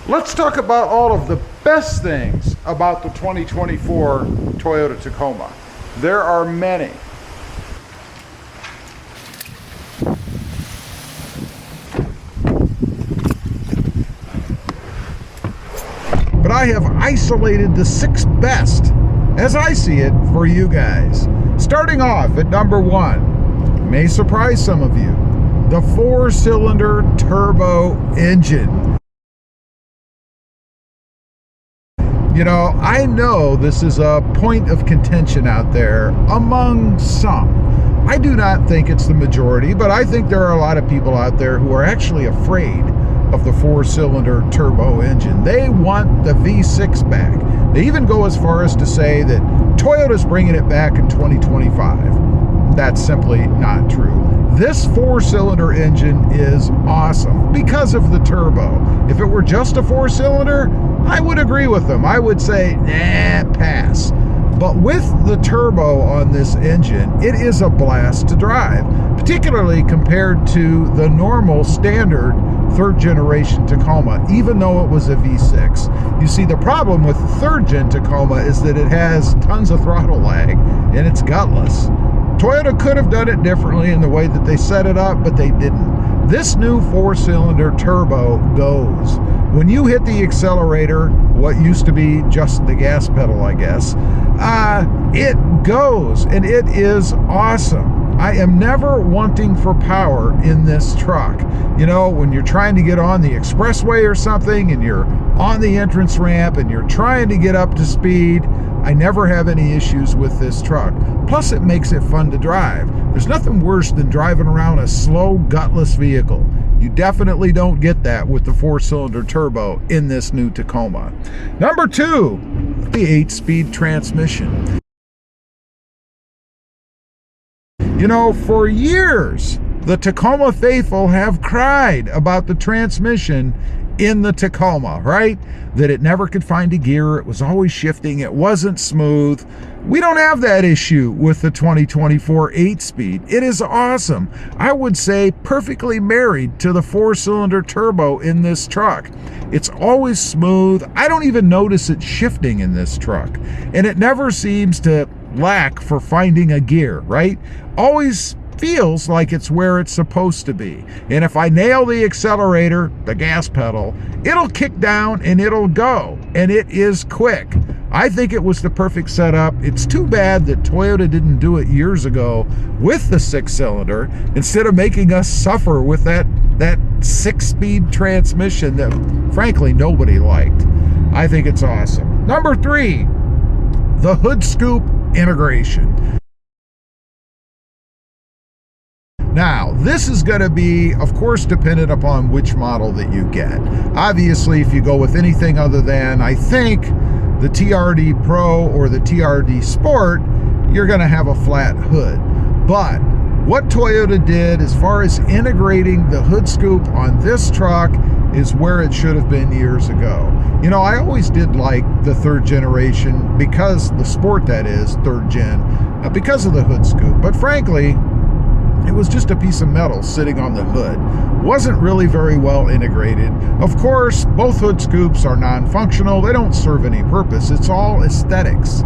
Let's talk about all of the best things about the 2024 Toyota Tacoma. There are many. But I have isolated the 6 best, as I see it, for you guys. Starting off at number 1, may surprise some of you, the 4-cylinder turbo engine. You know, I know this is a point of contention out there among some. I do not think it's the majority, but I think there are a lot of people out there who are actually afraid of the 4-cylinder turbo engine. They want the V6 back. They even go as far as to say that Toyota's bringing it back in 2025. That's simply not true. This 4-cylinder engine is awesome because of the turbo. If it were just a 4-cylinder, I would agree with them. I would say, nah, pass. But with the turbo on this engine, it is a blast to drive, particularly compared to the normal standard 3rd generation Tacoma, even though it was a V6. You see, the problem with the 3rd gen Tacoma is that it has tons of throttle lag and it's gutless. Toyota could have done it differently in the way that they set it up, but they didn't. This new 4-cylinder turbo goes. When you hit the accelerator, what used to be just the gas pedal, I guess, it goes, and it is awesome. I am never wanting for power in this truck. You know, when you're trying to get on the expressway or something, and you're on the entrance ramp, and you're trying to get up to speed, I never have any issues with this truck. Plus, it makes it fun to drive. There's nothing worse than driving around a slow, gutless vehicle. You definitely don't get that with the 4-cylinder turbo in this new Tacoma. Number 2, the 8-speed transmission. You know, for years, the Tacoma faithful have cried about the transmission in the Tacoma, right? That it never could find a gear, it was always shifting, it wasn't smooth. We don't have that issue with the 2024 8-speed. It is awesome. I would say perfectly married to the 4-cylinder turbo in this truck. It's always smooth. I don't even notice it shifting in this truck. And it never seems to lack for finding a gear, right? Always feels like it's where it's supposed to be. And if I nail the accelerator, the gas pedal, it'll kick down and it'll go. And it is quick. I think it was the perfect setup. It's too bad that Toyota didn't do it years ago with the 6-cylinder instead of making us suffer with that 6-speed transmission that frankly nobody liked. I think it's awesome. Number 3, the hood scoop integration. Now, this is going to be, of course, dependent upon which model that you get. Obviously, if you go with anything other than, I think, the TRD Pro or the TRD Sport, you're going to have a flat hood. But what Toyota did as far as integrating the hood scoop on this truck is where it should have been years ago. You know, I always did like the 3rd generation, because the Sport, that is, 3rd gen, because of the hood scoop. But frankly, it was just a piece of metal sitting on the hood. Wasn't really very well integrated. Of course, both hood scoops are non-functional. They don't serve any purpose. It's all aesthetics.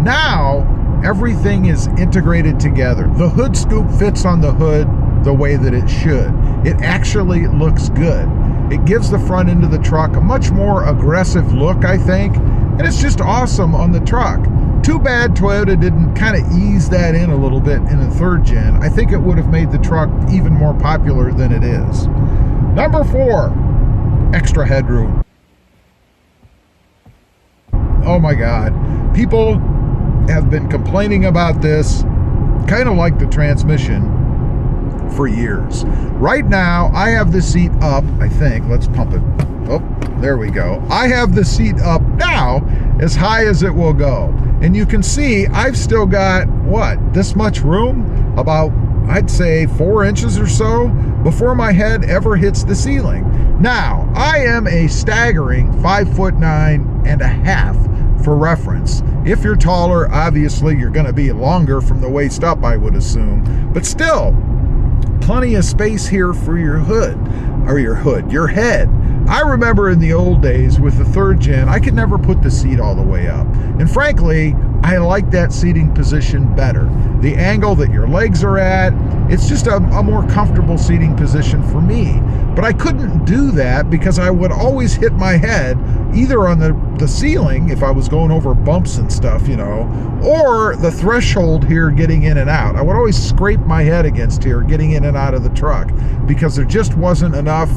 Now, everything is integrated together. The hood scoop fits on the hood the way that it should. It actually looks good. It gives the front end of the truck a much more aggressive look, I think, and it's just awesome on the truck. Too bad Toyota didn't kind of ease that in a little bit in the 3rd gen. I think it would have made the truck even more popular than it is. Number 4, extra headroom. Oh my God. People have been complaining about this, kind of like the transmission, for years. Right now, I have the seat up, I think. Let's pump it. Oh, there we go. I have the seat up now as high as it will go. And you can see I've still got, what, this much room? About, I'd say, 4 inches or so before my head ever hits the ceiling. Now, I am a staggering 5'9.5" for reference. If you're taller, obviously you're going to be longer from the waist up, I would assume. But still, plenty of space here for your hood, or your head. I remember in the old days with the third gen, I could never put the seat all the way up. And frankly, I like that seating position better. The angle that your legs are at, it's just a more comfortable seating position for me. But I couldn't do that because I would always hit my head either on the ceiling if I was going over bumps and stuff, you know, or the threshold here getting in and out. I would always scrape my head against here getting in and out of the truck because there just wasn't enough,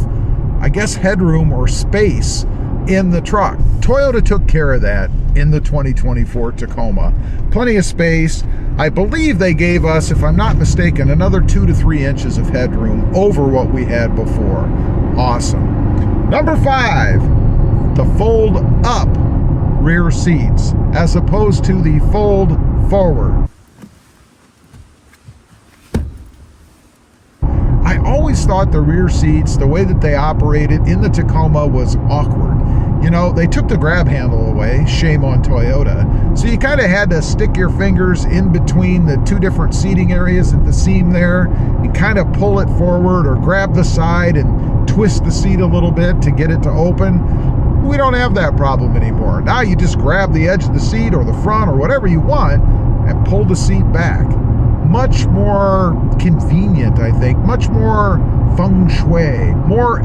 I guess, headroom or space in the truck. Toyota took care of that in the 2024 Tacoma. Plenty of space. I believe they gave us, if I'm not mistaken, another 2 to 3 inches of headroom over what we had before. Awesome. Number 5, the fold up rear seats as opposed to the fold forward. I always thought the rear seats, the way that they operated in the Tacoma, was awkward. You know, they took the grab handle away, shame on Toyota. So you kind of had to stick your fingers in between the two different seating areas at the seam there and kind of pull it forward or grab the side and twist the seat a little bit to get it to open. We don't have that problem anymore. Now you just grab the edge of the seat or the front or whatever you want and pull the seat back. Much more convenient, I think, much more feng shui, more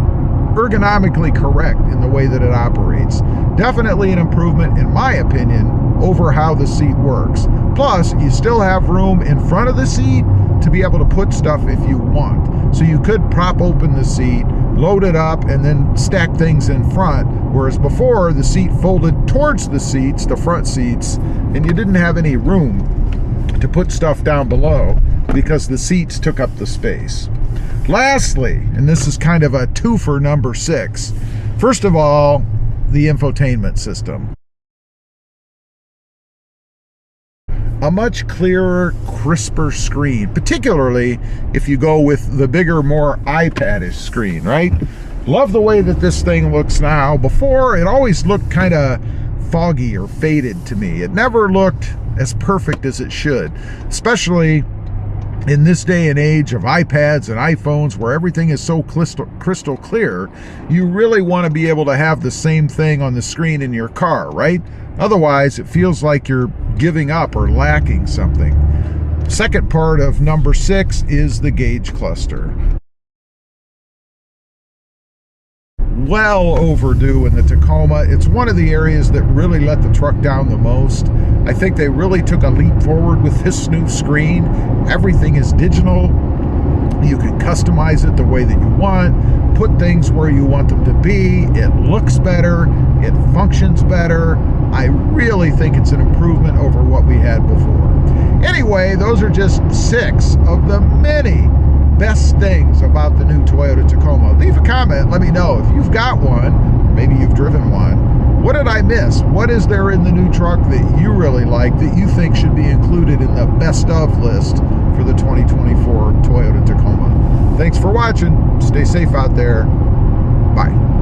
ergonomically correct in the way that it operates. Definitely an improvement, in my opinion, over how the seat works. Plus, you still have room in front of the seat to be able to put stuff if you want. So you could prop open the seat, load it up, and then stack things in front, whereas before the seat folded towards the seats, the front seats, and you didn't have any room to put stuff down below because the seats took up the space. Lastly, and this is kind of a twofer, number 6. First of all, the infotainment system. A much clearer, crisper screen, particularly if you go with the bigger, more iPad-ish screen, right? Love the way that this thing looks now. Before, it always looked kind of foggy or faded to me. It never looked as perfect as it should, especially in this day and age of iPads and iPhones where everything is so crystal clear. You really want to be able to have the same thing on the screen in your car, right? Otherwise, it feels like you're giving up or lacking something. Second part of number 6 is the gauge cluster. Well overdue in the Tacoma. It's one of the areas that really let the truck down the most. I think they really took a leap forward with this new screen. Everything is digital. You can customize it the way that you want, put things where you want them to be. It looks better. It functions better. I really think it's an improvement over what we had before. Anyway, those are just 6 of the many best things about the new Toyota Tacoma. Leave a comment, let me know if you've got one, maybe you've driven one. What did I miss? What is there in the new truck that you really like that you think should be included in the best of list for the 2024 Toyota Tacoma? Thanks for watching. Stay safe out there. Bye.